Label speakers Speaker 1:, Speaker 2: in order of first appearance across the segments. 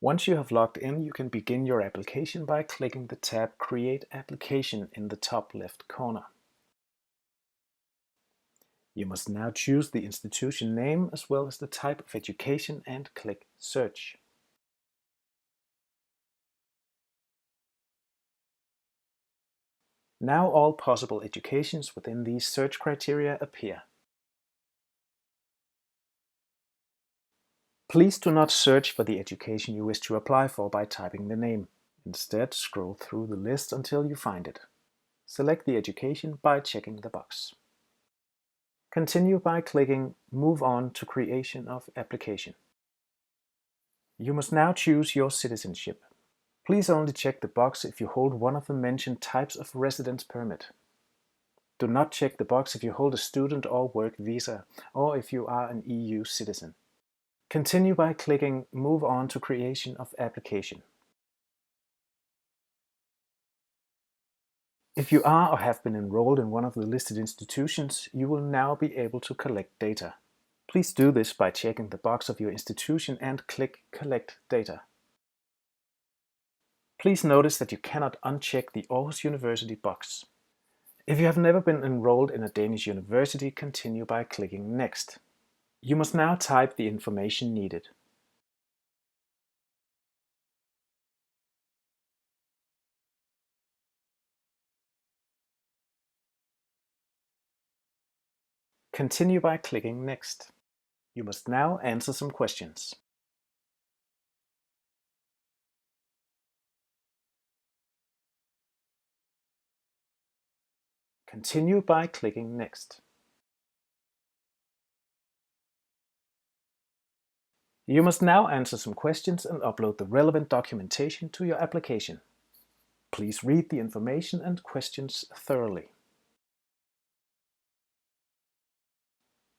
Speaker 1: Once you have logged in, you can begin your application by clicking the tab Create Application in the top left corner. You must now choose the institution name as well as the type of education and click Search. Now all possible educations within these search criteria appear. Please do not search for the education you wish to apply for by typing the name. Instead, scroll through the list until you find it. Select the education by checking the box. Continue by clicking Move on to Creation of Application. You must now choose your citizenship. Please only check the box if you hold one of the mentioned types of residence permit. Do not check the box if you hold a student or work visa, or if you are an EU citizen. Continue by clicking Move on to Creation of Application. If you are or have been enrolled in one of the listed institutions, you will now be able to collect data. Please do this by checking the box of your institution and click Collect Data. Please notice that you cannot uncheck the Aarhus University box. If you have never been enrolled in a Danish university, continue by clicking Next. You must now type the information needed. Continue by clicking Next. You must now answer some questions. Continue by clicking Next. You must now answer some questions and upload the relevant documentation to your application. Please read the information and questions thoroughly.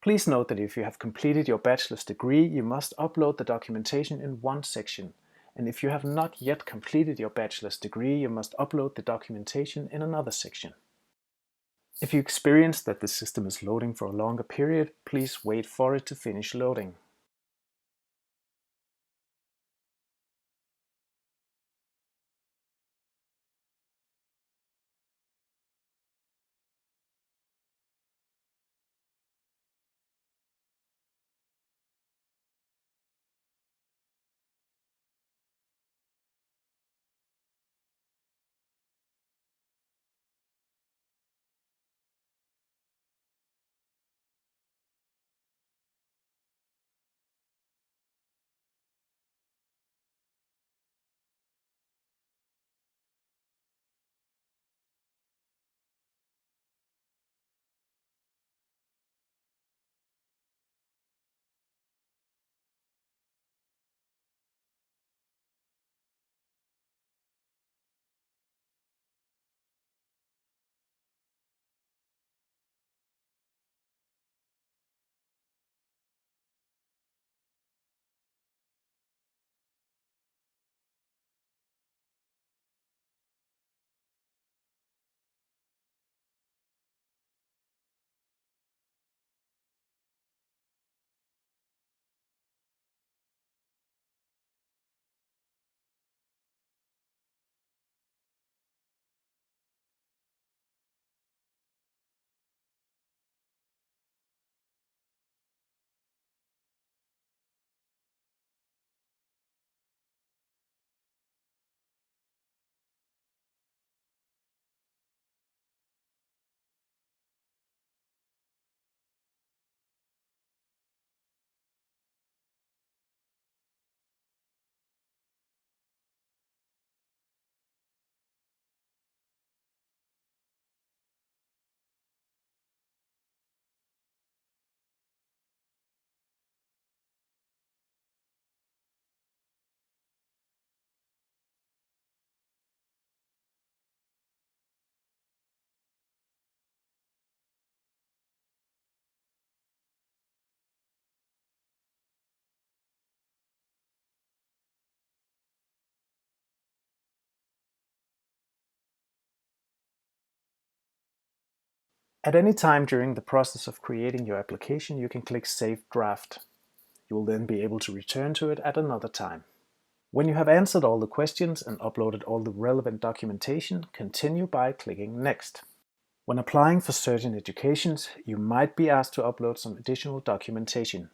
Speaker 1: Please note that if you have completed your bachelor's degree, you must upload the documentation in one section, and if you have not yet completed your bachelor's degree, you must upload the documentation in another section. If you experience that the system is loading for a longer period, please wait for it to finish loading. At any time during the process of creating your application, you can click Save Draft. You will then be able to return to it at another time. When you have answered all the questions and uploaded all the relevant documentation, continue by clicking Next. When applying for certain educations, you might be asked to upload some additional documentation.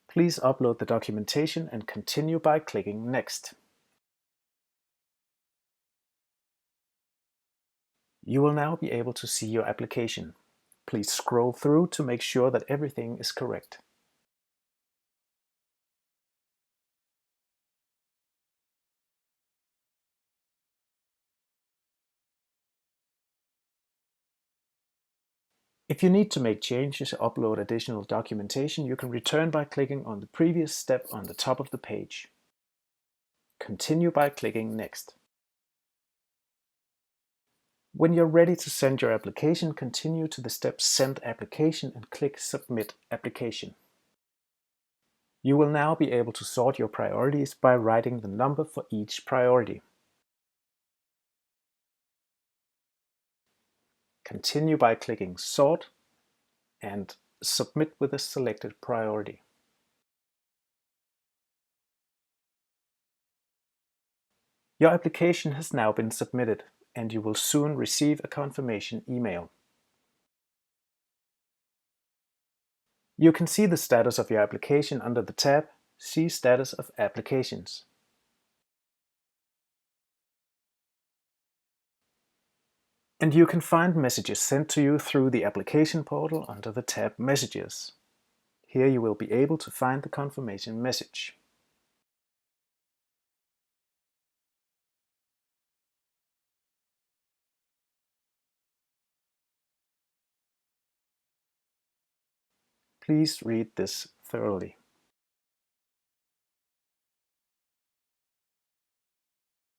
Speaker 1: Please upload the documentation and continue by clicking Next. You will now be able to see your application. Please scroll through to make sure that everything is correct. If you need to make changes or upload additional documentation, you can return by clicking on the previous step on the top of the page. Continue by clicking Next. When you're ready to send your application, continue to the step Send Application and click Submit Application. You will now be able to sort your priorities by writing the number for each priority. Continue by clicking Sort and Submit with the selected priority. Your application has now been submitted, and you will soon receive a confirmation email. You can see the status of your application under the tab See Status of Applications. And you can find messages sent to you through the application portal under the tab Messages. Here you will be able to find the confirmation message. Please read this thoroughly.